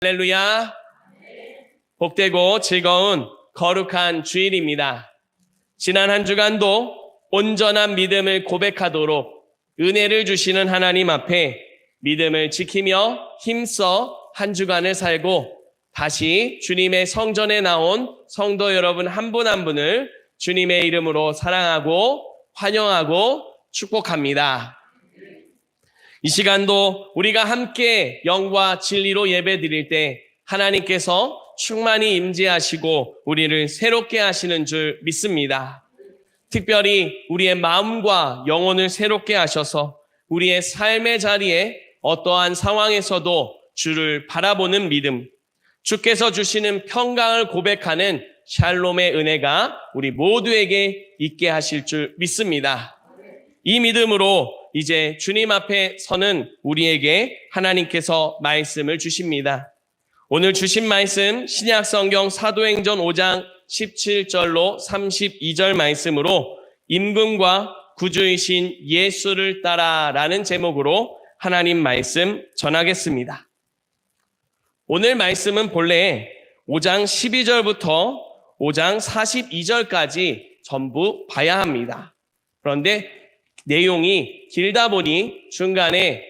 할렐루야. 복되고 즐거운 거룩한 주일입니다. 지난 한 주간도 온전한 믿음을 고백하도록 은혜를 주시는 하나님 앞에 믿음을 지키며 힘써 한 주간을 살고 다시 주님의 성전에 나온 성도 여러분 한 분 한 분을 주님의 이름으로 사랑하고 환영하고 축복합니다. 이 시간도 우리가 함께 영과 진리로 예배 드릴 때 하나님께서 충만히 임재하시고 우리를 새롭게 하시는 줄 믿습니다. 특별히 우리의 마음과 영혼을 새롭게 하셔서 우리의 삶의 자리에 어떠한 상황에서도 주를 바라보는 믿음, 주께서 주시는 평강을 고백하는 샬롬의 은혜가 우리 모두에게 있게 하실 줄 믿습니다. 이 믿음으로 이제 주님 앞에 서는 우리에게 하나님께서 말씀을 주십니다. 오늘 주신 말씀 신약성경 사도행전 5장 17절로 32절 말씀으로 임금과 구주이신 예수를 따라라는 제목으로 하나님 말씀 전하겠습니다. 오늘 말씀은 본래 5장 12절부터 5장 42절까지 전부 봐야 합니다. 그런데 내용이 길다 보니 중간에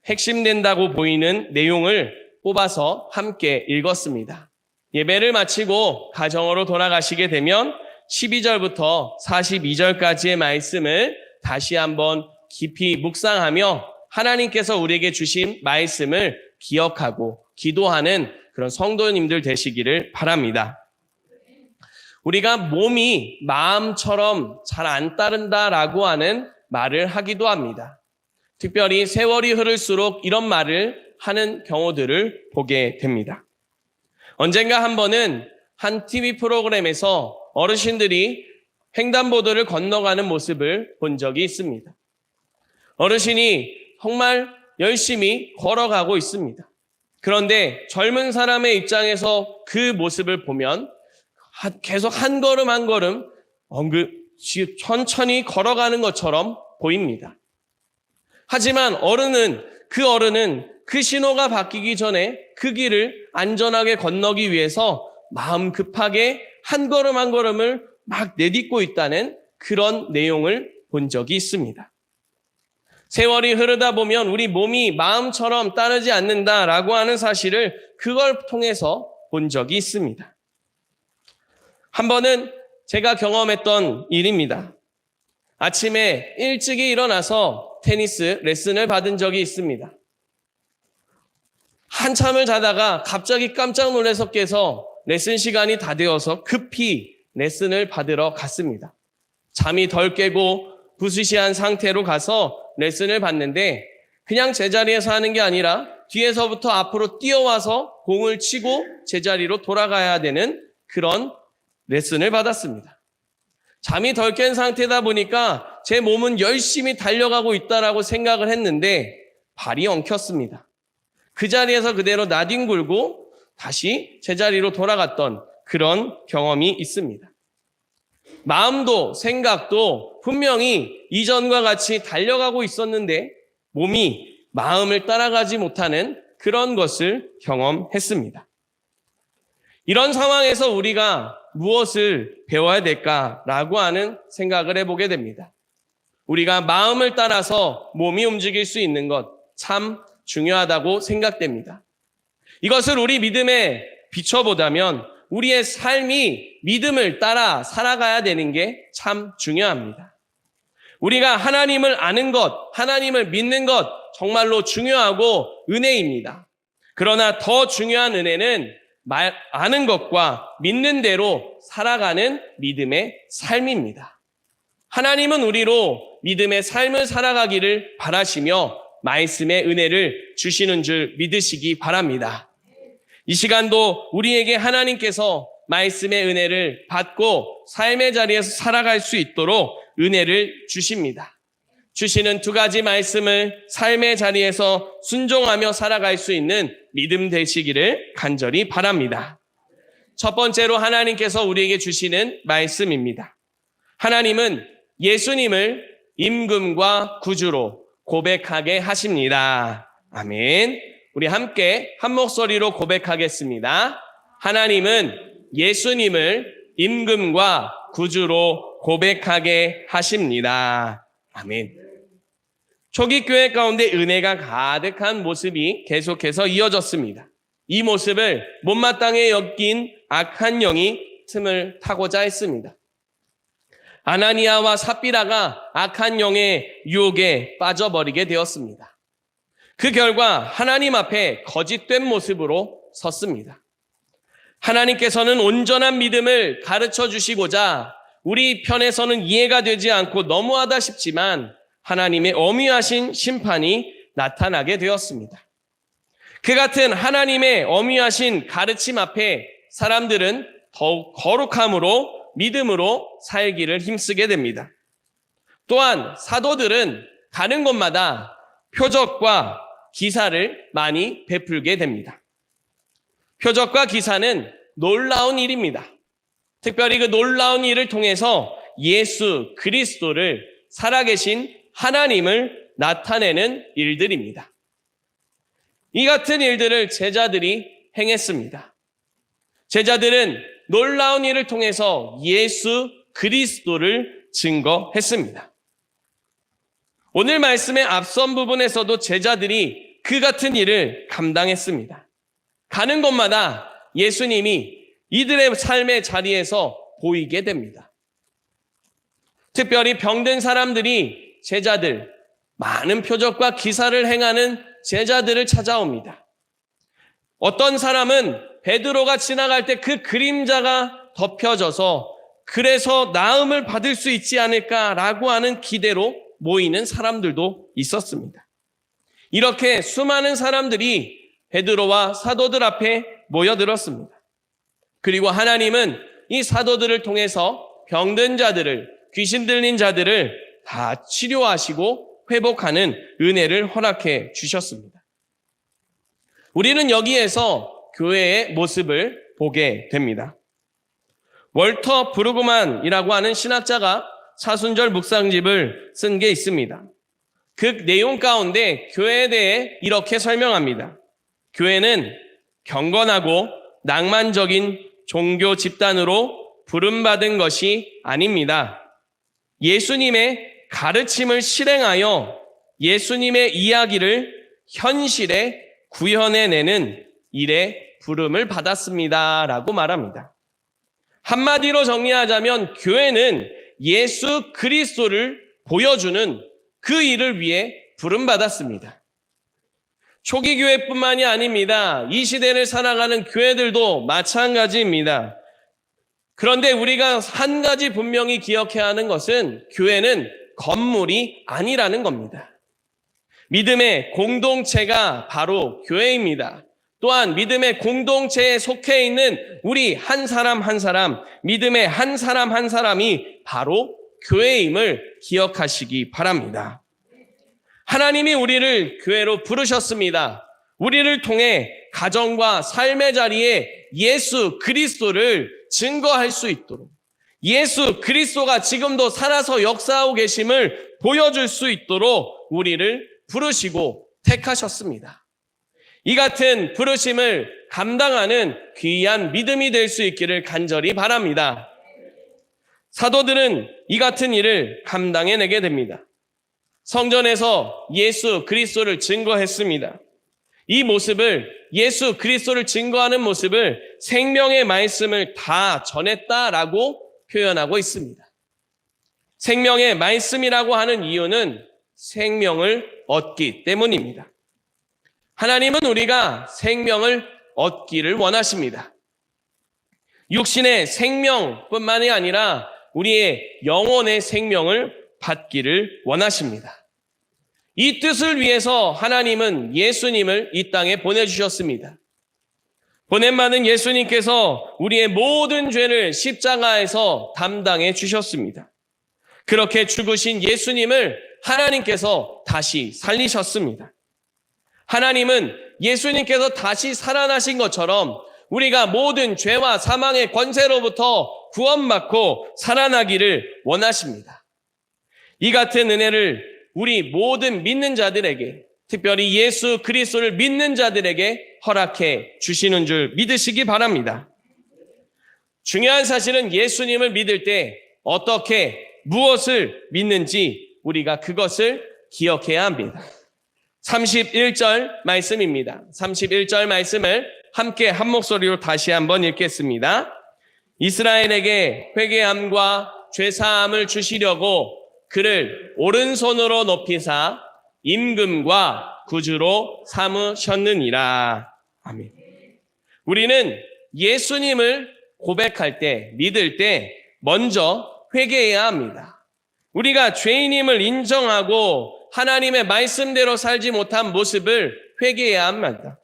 핵심된다고 보이는 내용을 뽑아서 함께 읽었습니다. 예배를 마치고 가정으로 돌아가시게 되면 12절부터 42절까지의 말씀을 다시 한번 깊이 묵상하며 하나님께서 우리에게 주신 말씀을 기억하고 기도하는 그런 성도님들 되시기를 바랍니다. 우리가 몸이 마음처럼 잘 안 따른다라고 하는 말을 하기도 합니다. 특별히 세월이 흐를수록 이런 말을 하는 경우들을 보게 됩니다. 언젠가 한 번은 한 TV 프로그램에서 어르신들이 횡단보도를 건너가는 모습을 본 적이 있습니다. 어르신이 정말 열심히 걸어가고 있습니다. 그런데 젊은 사람의 입장에서 그 모습을 보면 계속 한 걸음 한 걸음 천천히 걸어가는 것처럼 보입니다. 하지만 그 어른은 그 신호가 바뀌기 전에 그 길을 안전하게 건너기 위해서 마음 급하게 한 걸음 한 걸음을 막 내딛고 있다는 그런 내용을 본 적이 있습니다. 세월이 흐르다 보면 우리 몸이 마음처럼 따르지 않는다라고 하는 사실을 그걸 통해서 본 적이 있습니다. 한 번은 제가 경험했던 일입니다. 아침에 일찍이 일어나서 테니스 레슨을 받은 적이 있습니다. 한참을 자다가 갑자기 깜짝 놀라서 깨서 레슨 시간이 다 되어서 급히 레슨을 받으러 갔습니다. 잠이 덜 깨고 부스시한 상태로 가서 레슨을 받는데 그냥 제자리에서 하는 게 아니라 뒤에서부터 앞으로 뛰어와서 공을 치고 제자리로 돌아가야 되는 그런 레슨을 받았습니다. 잠이 덜 깬 상태다 보니까 제 몸은 열심히 달려가고 있다라고 생각을 했는데 발이 엉켰습니다. 그 자리에서 그대로 나뒹굴고 다시 제자리로 돌아갔던 그런 경험이 있습니다. 마음도 생각도 분명히 이전과 같이 달려가고 있었는데 몸이 마음을 따라가지 못하는 그런 것을 경험했습니다. 이런 상황에서 우리가 무엇을 배워야 될까라고 하는 생각을 해보게 됩니다. 우리가 마음을 따라서 몸이 움직일 수 있는 것 참 중요하다고 생각됩니다. 이것을 우리 믿음에 비춰보자면 우리의 삶이 믿음을 따라 살아가야 되는 게 참 중요합니다. 우리가 하나님을 아는 것, 하나님을 믿는 것 정말로 중요하고 은혜입니다. 그러나 더 중요한 은혜는 아는 것과 믿는 대로 살아가는 믿음의 삶입니다. 하나님은 우리로 믿음의 삶을 살아가기를 바라시며 말씀의 은혜를 주시는 줄 믿으시기 바랍니다. 이 시간도 우리에게 하나님께서 말씀의 은혜를 받고 삶의 자리에서 살아갈 수 있도록 은혜를 주십니다. 주시는 두 가지 말씀을 삶의 자리에서 순종하며 살아갈 수 있는 믿음 되시기를 간절히 바랍니다. 첫 번째로 하나님께서 우리에게 주시는 말씀입니다. 하나님은 예수님을 임금과 구주로 고백하게 하십니다. 아멘. 우리 함께 한 목소리로 고백하겠습니다. 하나님은 예수님을 임금과 구주로 고백하게 하십니다. 아멘. 초기 교회 가운데 은혜가 가득한 모습이 계속해서 이어졌습니다. 이 모습을 못마땅해 여긴 악한 영이 틈을 타고자 했습니다. 아나니아와 삽비라가 악한 영의 유혹에 빠져버리게 되었습니다. 그 결과 하나님 앞에 거짓된 모습으로 섰습니다. 하나님께서는 온전한 믿음을 가르쳐 주시고자 우리 편에서는 이해가 되지 않고 너무하다 싶지만 하나님의 엄위하신 심판이 나타나게 되었습니다. 그 같은 하나님의 엄위하신 가르침 앞에 사람들은 더욱 거룩함으로 믿음으로 살기를 힘쓰게 됩니다. 또한 사도들은 가는 곳마다 표적과 기사를 많이 베풀게 됩니다. 표적과 기사는 놀라운 일입니다. 특별히 그 놀라운 일을 통해서 예수 그리스도를 살아계신 하나님을 나타내는 일들입니다. 이 같은 일들을 제자들이 행했습니다. 제자들은 놀라운 일을 통해서 예수 그리스도를 증거했습니다. 오늘 말씀의 앞선 부분에서도 제자들이 그 같은 일을 감당했습니다. 가는 곳마다 예수님이 이들의 삶의 자리에서 보이게 됩니다. 특별히 병든 사람들이 제자들, 많은 표적과 기사를 행하는 제자들을 찾아옵니다. 어떤 사람은 베드로가 지나갈 때 그 그림자가 덮여져서 그래서 나음을 받을 수 있지 않을까라고 하는 기대로 모이는 사람들도 있었습니다. 이렇게 수많은 사람들이 베드로와 사도들 앞에 모여들었습니다. 그리고 하나님은 이 사도들을 통해서 병든 자들을, 귀신 들린 자들을 다 치료하시고 회복하는 은혜를 허락해 주셨습니다. 우리는 여기에서 교회의 모습을 보게 됩니다. 월터 브루그만이라고 하는 신학자가 사순절 묵상집을 쓴 게 있습니다. 그 내용 가운데 교회에 대해 이렇게 설명합니다. 교회는 경건하고 낭만적인 종교 집단으로 부름받은 것이 아닙니다. 예수님의 가르침을 실행하여 예수님의 이야기를 현실에 구현해내는 일에 부름을 받았습니다. 라고 말합니다. 한마디로 정리하자면 교회는 예수 그리스도를 보여주는 그 일을 위해 부름받았습니다. 초기 교회뿐만이 아닙니다. 이 시대를 살아가는 교회들도 마찬가지입니다. 그런데 우리가 한 가지 분명히 기억해야 하는 것은 교회는 건물이 아니라는 겁니다. 믿음의 공동체가 바로 교회입니다. 또한 믿음의 공동체에 속해 있는 우리 한 사람 한 사람, 믿음의 한 사람 한 사람이 바로 교회임을 기억하시기 바랍니다. 하나님이 우리를 교회로 부르셨습니다. 우리를 통해 가정과 삶의 자리에 예수 그리스도를 증거할 수 있도록, 예수 그리스도가 지금도 살아서 역사하고 계심을 보여줄 수 있도록 우리를 부르시고 택하셨습니다. 이 같은 부르심을 감당하는 귀한 믿음이 될 수 있기를 간절히 바랍니다. 사도들은 이 같은 일을 감당해내게 됩니다. 성전에서 예수 그리스도를 증거했습니다. 이 모습을, 예수 그리스도를 증거하는 모습을 생명의 말씀을 다 전했다라고 표현하고 있습니다. 생명의 말씀이라고 하는 이유는 생명을 얻기 때문입니다. 하나님은 우리가 생명을 얻기를 원하십니다. 육신의 생명뿐만이 아니라 우리의 영혼의 생명을 받기를 원하십니다. 이 뜻을 위해서 하나님은 예수님을 이 땅에 보내주셨습니다. 보냄받은 예수님께서 우리의 모든 죄를 십자가에서 담당해 주셨습니다. 그렇게 죽으신 예수님을 하나님께서 다시 살리셨습니다. 하나님은 예수님께서 다시 살아나신 것처럼 우리가 모든 죄와 사망의 권세로부터 구원받고 살아나기를 원하십니다. 이 같은 은혜를 우리 모든 믿는 자들에게, 특별히 예수 그리스도를 믿는 자들에게 허락해 주시는 줄 믿으시기 바랍니다. 중요한 사실은 예수님을 믿을 때 어떻게 무엇을 믿는지 우리가 그것을 기억해야 합니다. 31절 말씀입니다. 31절 말씀을 함께 한 목소리로 다시 한번 읽겠습니다. 이스라엘에게 회개함과 죄사함을 주시려고 그를 오른손으로 높이사 임금과 구주로 삼으셨느니라. 아멘. 우리는 예수님을 고백할 때, 믿을 때 먼저 회개해야 합니다. 우리가 죄인임을 인정하고 하나님의 말씀대로 살지 못한 모습을 회개해야 합니다.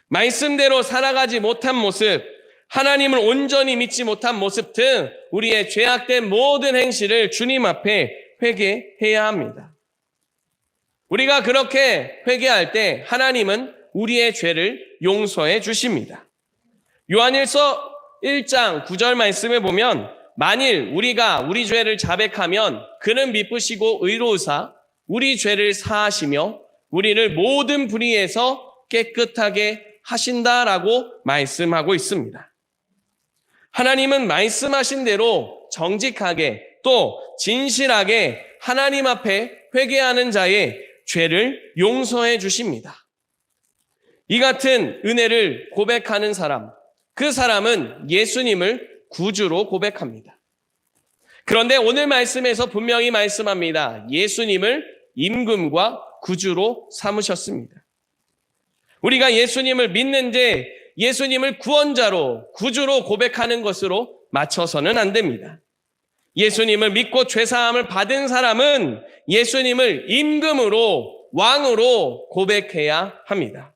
말씀대로 살아가지 못한 모습, 하나님을 온전히 믿지 못한 모습 등 우리의 죄악된 모든 행실을 주님 앞에 회개해야 합니다. 우리가 그렇게 회개할 때 하나님은 우리의 죄를 용서해 주십니다. 요한일서 1장 9절 말씀에 보면 만일 우리가 우리 죄를 자백하면 그는 미쁘시고 의로우사 우리 죄를 사하시며 우리를 모든 불의에서 깨끗하게 하신다라고 말씀하고 있습니다. 하나님은 말씀하신 대로 정직하게 또 진실하게 하나님 앞에 회개하는 자의 죄를 용서해 주십니다. 이 같은 은혜를 고백하는 사람, 그 사람은 예수님을 구주로 고백합니다. 그런데 오늘 말씀에서 분명히 말씀합니다. 예수님을 임금과 구주로 삼으셨습니다. 우리가 예수님을 믿는데 예수님을 구원자로, 구주로 고백하는 것으로 맞춰서는 안 됩니다. 예수님을 믿고 죄사함을 받은 사람은 예수님을 임금으로, 왕으로 고백해야 합니다.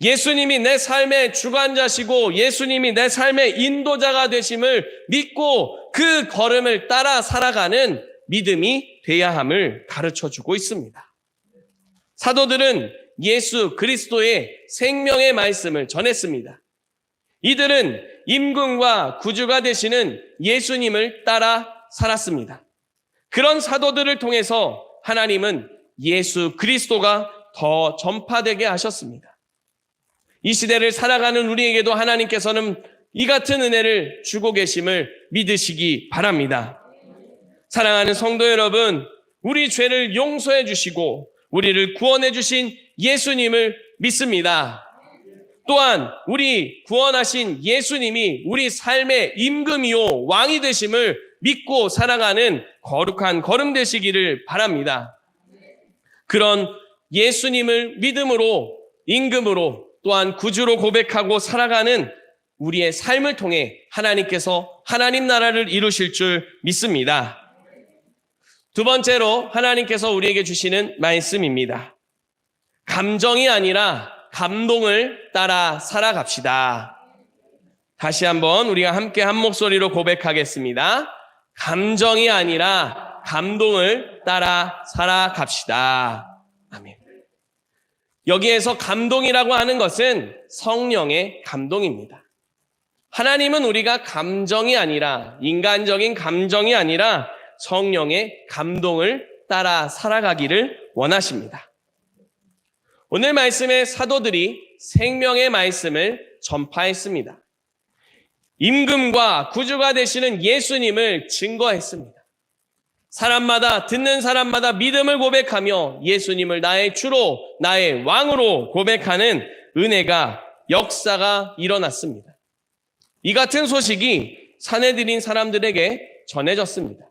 예수님이 내 삶의 주관자시고 예수님이 내 삶의 인도자가 되심을 믿고 그 걸음을 따라 살아가는 믿음이 돼야 함을 가르쳐주고 있습니다. 사도들은 예수 그리스도의 생명의 말씀을 전했습니다. 이들은 임금과 구주가 되시는 예수님을 따라 살았습니다. 그런 사도들을 통해서 하나님은 예수 그리스도가 더 전파되게 하셨습니다. 이 시대를 살아가는 우리에게도 하나님께서는 이 같은 은혜를 주고 계심을 믿으시기 바랍니다. 사랑하는 성도 여러분, 우리 죄를 용서해 주시고 우리를 구원해 주신 예수님을 믿습니다. 또한 우리 구원하신 예수님이 우리 삶의 임금이요 왕이 되심을 믿고 살아가는 거룩한 걸음 되시기를 바랍니다. 그런 예수님을 믿음으로, 임금으로, 또한 구주로 고백하고 살아가는 우리의 삶을 통해 하나님께서 하나님 나라를 이루실 줄 믿습니다. 두 번째로 하나님께서 우리에게 주시는 말씀입니다. 감정이 아니라 감동을 따라 살아갑시다. 다시 한번 우리가 함께 한 목소리로 고백하겠습니다. 감정이 아니라 감동을 따라 살아갑시다. 아멘. 여기에서 감동이라고 하는 것은 성령의 감동입니다. 하나님은 우리가 감정이 아니라, 인간적인 감정이 아니라 성령의 감동을 따라 살아가기를 원하십니다. 오늘 말씀에 사도들이 생명의 말씀을 전파했습니다. 임금과 구주가 되시는 예수님을 증거했습니다. 사람마다, 듣는 사람마다 믿음을 고백하며 예수님을 나의 주로, 나의 왕으로 고백하는 은혜가, 역사가 일어났습니다. 이 같은 소식이 산헤드린 사람들에게 전해졌습니다.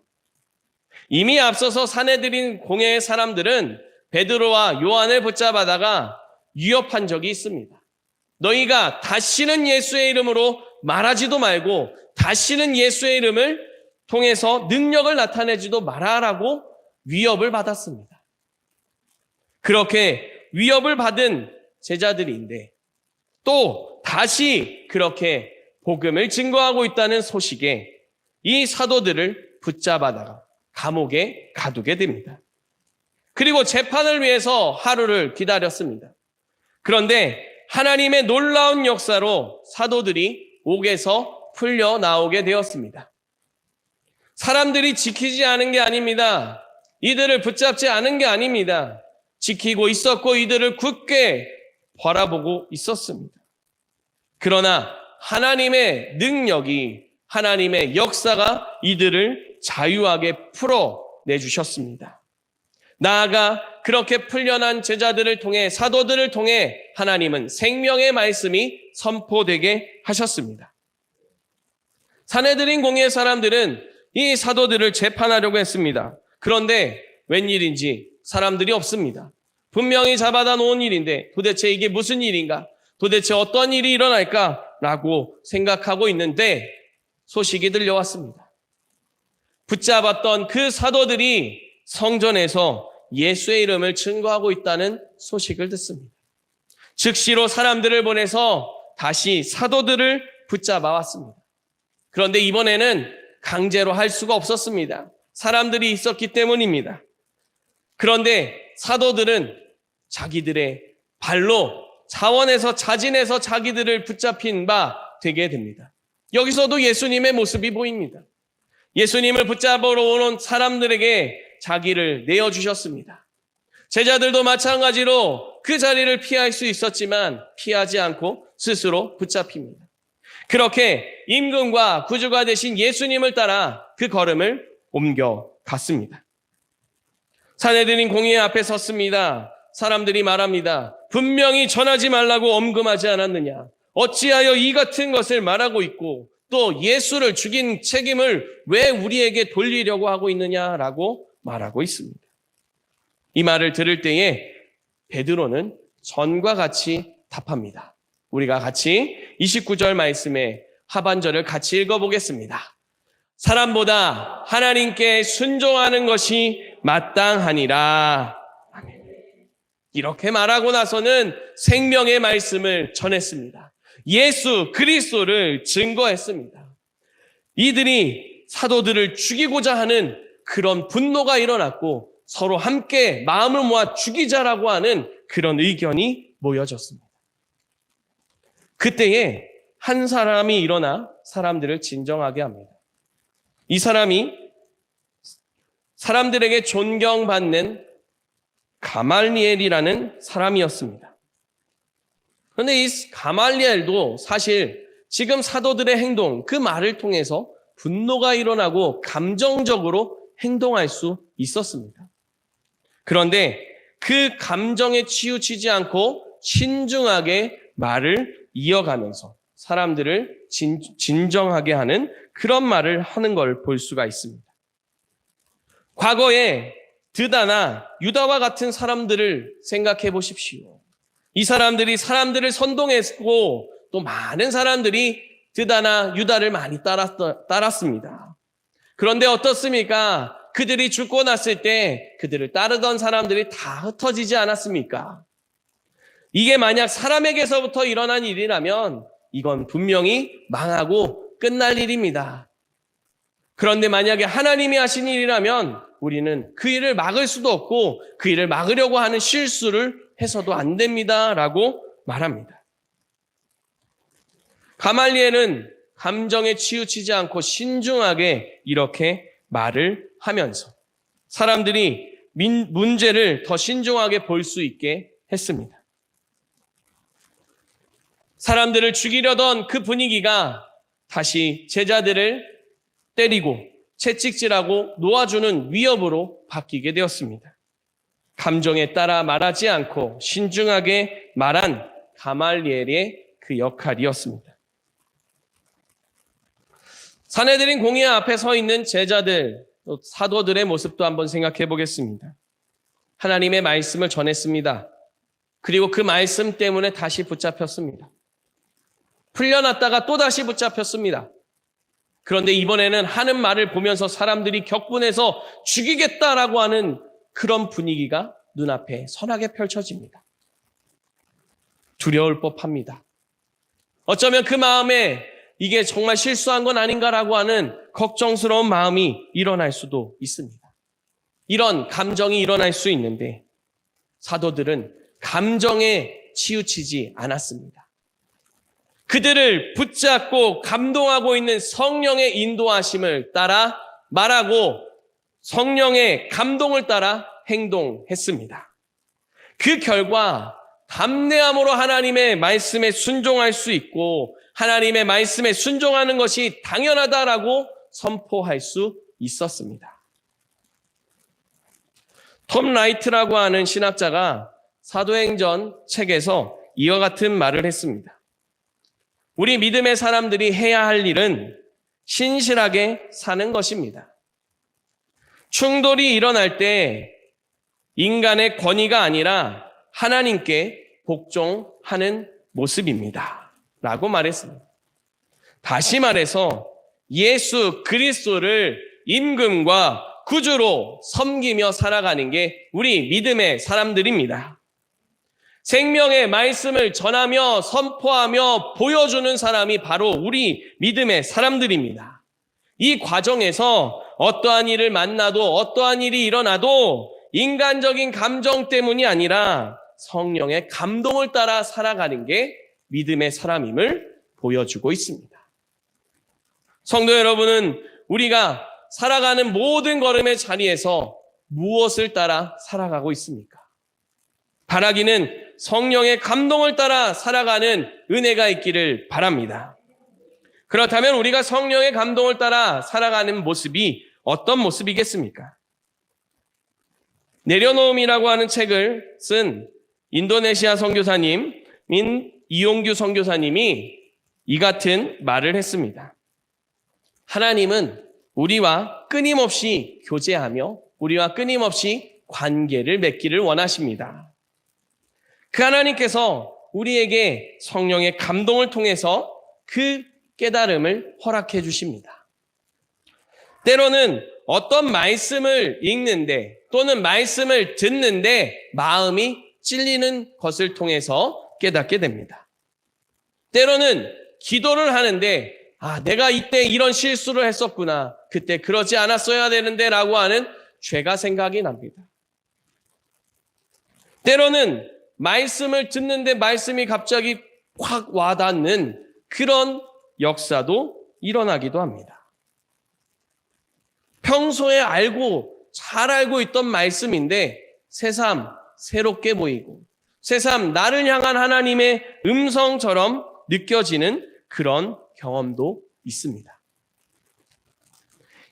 이미 앞서서 산헤드린 공회의 사람들은 베드로와 요한을 붙잡아다가 위협한 적이 있습니다. 너희가 다시는 예수의 이름으로 말하지도 말고 다시는 예수의 이름을 통해서 능력을 나타내지도 말아라고 위협을 받았습니다. 그렇게 위협을 받은 제자들인데 또 다시 그렇게 복음을 증거하고 있다는 소식에 이 사도들을 붙잡아다가 감옥에 가두게 됩니다. 그리고 재판을 위해서 하루를 기다렸습니다. 그런데 하나님의 놀라운 역사로 사도들이 옥에서 풀려 나오게 되었습니다. 사람들이 지키지 않은 게 아닙니다. 이들을 붙잡지 않은 게 아닙니다. 지키고 있었고 이들을 굳게 바라보고 있었습니다. 그러나 하나님의 능력이, 하나님의 역사가 이들을 자유하게 풀어내주셨습니다. 나아가 그렇게 풀려난 제자들을 통해, 사도들을 통해 하나님은 생명의 말씀이 선포되게 하셨습니다. 산헤드린 공의의 사람들은 이 사도들을 재판하려고 했습니다. 그런데 웬일인지 사람들이 없습니다. 분명히 잡아다 놓은 일인데 도대체 이게 무슨 일인가? 도대체 어떤 일이 일어날까라고 생각하고 있는데 소식이 들려왔습니다. 붙잡았던 그 사도들이 성전에서 예수의 이름을 증거하고 있다는 소식을 듣습니다. 즉시로 사람들을 보내서 다시 사도들을 붙잡아 왔습니다. 그런데 이번에는 강제로 할 수가 없었습니다. 사람들이 있었기 때문입니다. 그런데 사도들은 자기들의 발로 자진해서 자기들을 붙잡힌 바 되게 됩니다. 여기서도 예수님의 모습이 보입니다. 예수님을 붙잡으러 오는 사람들에게 자기를 내어주셨습니다. 제자들도 마찬가지로 그 자리를 피할 수 있었지만 피하지 않고 스스로 붙잡힙니다. 그렇게 임금과 구주가 되신 예수님을 따라 그 걸음을 옮겨갔습니다. 산헤드린 공의 앞에 섰습니다. 사람들이 말합니다. 분명히 전하지 말라고 엄금하지 않았느냐? 어찌하여 이 같은 것을 말하고 있고 또 예수를 죽인 책임을 왜 우리에게 돌리려고 하고 있느냐라고 말하고 있습니다. 이 말을 들을 때에 베드로는 전과 같이 답합니다. 우리가 같이 29절 말씀의 하반절을 같이 읽어보겠습니다. 사람보다 하나님께 순종하는 것이 마땅하니라. 아멘. 이렇게 말하고 나서는 생명의 말씀을 전했습니다. 예수 그리스도를 증거했습니다. 이들이 사도들을 죽이고자 하는 그런 분노가 일어났고 서로 함께 마음을 모아 죽이자라고 하는 그런 의견이 모여졌습니다. 그때에 한 사람이 일어나 사람들을 진정하게 합니다. 이 사람이 사람들에게 존경받는 가말리엘이라는 사람이었습니다. 그런데 이 가말리엘도 사실 지금 사도들의 행동, 그 말을 통해서 분노가 일어나고 감정적으로 행동할 수 있었습니다. 그런데 그 감정에 치우치지 않고 신중하게 말을 이어가면서 사람들을 진정하게 하는 그런 말을 하는 걸 볼 수가 있습니다. 과거에 드다나 유다와 같은 사람들을 생각해 보십시오. 이 사람들이 사람들을 선동했고 또 많은 사람들이 드다나 유다를 많이 따랐습니다. 그런데 어떻습니까? 그들이 죽고 났을 때 그들을 따르던 사람들이 다 흩어지지 않았습니까? 이게 만약 사람에게서부터 일어난 일이라면 이건 분명히 망하고 끝날 일입니다. 그런데 만약에 하나님이 하신 일이라면 우리는 그 일을 막을 수도 없고 그 일을 막으려고 하는 실수를 해서도 안 됩니다라고 말합니다. 가말리엘은 감정에 치우치지 않고 신중하게 이렇게 말을 하면서 사람들이 문제를 더 신중하게 볼 수 있게 했습니다. 사람들을 죽이려던 그 분위기가 다시 제자들을 때리고 채찍질하고 놓아주는 위협으로 바뀌게 되었습니다. 감정에 따라 말하지 않고 신중하게 말한 가말리엘의 그 역할이었습니다. 산헤드린 공의 앞에 서 있는 제자들, 사도들의 모습도 한번 생각해 보겠습니다. 하나님의 말씀을 전했습니다. 그리고 그 말씀 때문에 다시 붙잡혔습니다. 풀려났다가 또 다시 붙잡혔습니다. 그런데 이번에는 하는 말을 보면서 사람들이 격분해서 죽이겠다라고 하는 그런 분위기가 눈앞에 선하게 펼쳐집니다. 두려울 법합니다. 어쩌면 그 마음에 이게 정말 실수한 건 아닌가라고 하는 걱정스러운 마음이 일어날 수도 있습니다. 이런 감정이 일어날 수 있는데 사도들은 감정에 치우치지 않았습니다. 그들을 붙잡고 감동하고 있는 성령의 인도하심을 따라 말하고 성령의 감동을 따라 행동했습니다. 그 결과 담대함으로 하나님의 말씀에 순종할 수 있고 하나님의 말씀에 순종하는 것이 당연하다라고 선포할 수 있었습니다. 톰 라이트라고 하는 신학자가 사도행전 책에서 이와 같은 말을 했습니다. 우리 믿음의 사람들이 해야 할 일은 신실하게 사는 것입니다. 충돌이 일어날 때 인간의 권위가 아니라 하나님께 복종하는 모습입니다. 라고 말했습니다. 다시 말해서 예수 그리스도를 임금과 구주로 섬기며 살아가는 게 우리 믿음의 사람들입니다. 생명의 말씀을 전하며 선포하며 보여주는 사람이 바로 우리 믿음의 사람들입니다. 이 과정에서 어떠한 일을 만나도 어떠한 일이 일어나도 인간적인 감정 때문이 아니라 성령의 감동을 따라 살아가는 게 믿음의 사람임을 보여주고 있습니다. 성도 여러분은 우리가 살아가는 모든 걸음의 자리에서 무엇을 따라 살아가고 있습니까? 바라기는 성령의 감동을 따라 살아가는 은혜가 있기를 바랍니다. 그렇다면 우리가 성령의 감동을 따라 살아가는 모습이 어떤 모습이겠습니까? 내려놓음이라고 하는 책을 쓴 인도네시아 선교사님인 이용규 선교사님이 이 같은 말을 했습니다. 하나님은 우리와 끊임없이 교제하며 우리와 끊임없이 관계를 맺기를 원하십니다. 그 하나님께서 우리에게 성령의 감동을 통해서 그 깨달음을 허락해 주십니다. 때로는 어떤 말씀을 읽는데 또는 말씀을 듣는데 마음이 찔리는 것을 통해서 깨닫게 됩니다. 때로는 기도를 하는데 내가 이때 이런 실수를 했었구나. 그때 그러지 않았어야 되는데 라고 하는 죄가 생각이 납니다. 때로는 말씀을 듣는데 말씀이 갑자기 확 와닿는 그런 역사도 일어나기도 합니다. 평소에 잘 알고 있던 말씀인데 새삼 새롭게 보이고 새삼 나를 향한 하나님의 음성처럼 느껴지는 그런 경험도 있습니다.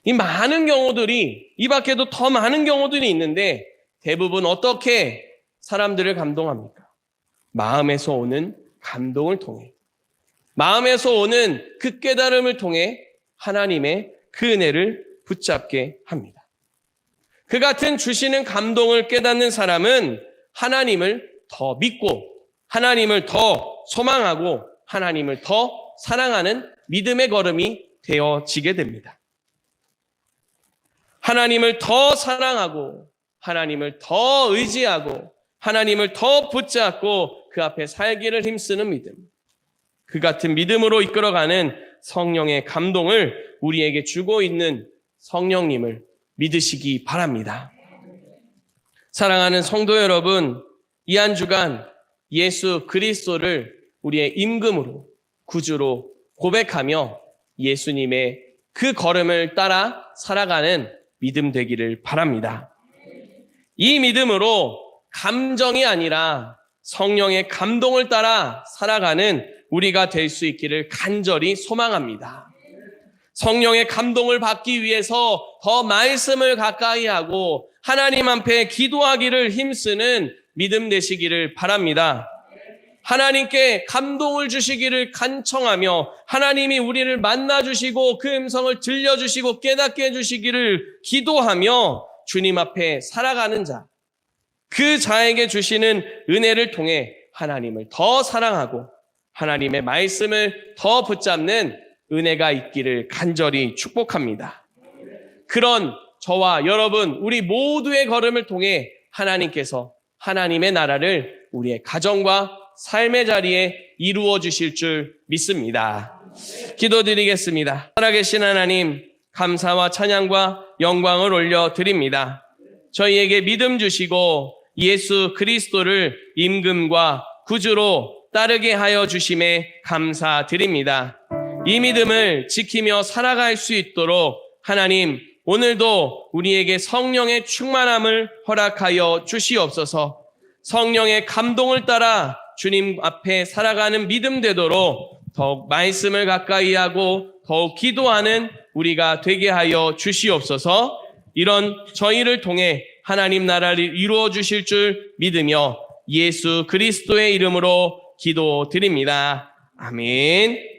이 많은 경우들이 이 밖에도 더 많은 경우들이 있는데 대부분 어떻게 사람들을 감동합니까? 마음에서 오는 감동을 통해 마음에서 오는 그 깨달음을 통해 하나님의 그 은혜를 붙잡게 합니다. 그 같은 주시는 감동을 깨닫는 사람은 하나님을 더 믿고 하나님을 더 소망하고 하나님을 더 사랑하는 믿음의 걸음이 되어지게 됩니다. 하나님을 더 사랑하고 하나님을 더 의지하고 하나님을 더 붙잡고 그 앞에 살기를 힘쓰는 믿음. 그 같은 믿음으로 이끌어가는 성령의 감동을 우리에게 주고 있는 성령님을 믿으시기 바랍니다. 사랑하는 성도 여러분, 이 한 주간 예수 그리스도를 우리의 임금으로 구주로 고백하며 예수님의 그 걸음을 따라 살아가는 믿음 되기를 바랍니다. 이 믿음으로 감정이 아니라 성령의 감동을 따라 살아가는 우리가 될 수 있기를 간절히 소망합니다. 성령의 감동을 받기 위해서 더 말씀을 가까이 하고 하나님 앞에 기도하기를 힘쓰는 믿음 되시기를 바랍니다. 하나님께 감동을 주시기를 간청하며 하나님이 우리를 만나주시고 그 음성을 들려주시고 깨닫게 해주시기를 기도하며 주님 앞에 살아가는 자, 그 자에게 주시는 은혜를 통해 하나님을 더 사랑하고 하나님의 말씀을 더 붙잡는 은혜가 있기를 간절히 축복합니다. 그런 저와 여러분, 우리 모두의 걸음을 통해 하나님께서 하나님의 나라를 우리의 가정과 삶의 자리에 이루어 주실 줄 믿습니다. 기도드리겠습니다. 살아계신 하나님, 감사와 찬양과 영광을 올려드립니다. 저희에게 믿음 주시고 예수 그리스도를 임금과 구주로 따르게 하여 주심에 감사드립니다. 이 믿음을 지키며 살아갈 수 있도록 하나님 오늘도 우리에게 성령의 충만함을 허락하여 주시옵소서. 성령의 감동을 따라 주님 앞에 살아가는 믿음 되도록 더욱 말씀을 가까이 하고 더욱 기도하는 우리가 되게 하여 주시옵소서. 이런 저희를 통해 하나님 나라를 이루어 주실 줄 믿으며 예수 그리스도의 이름으로 기도드립니다. 아멘.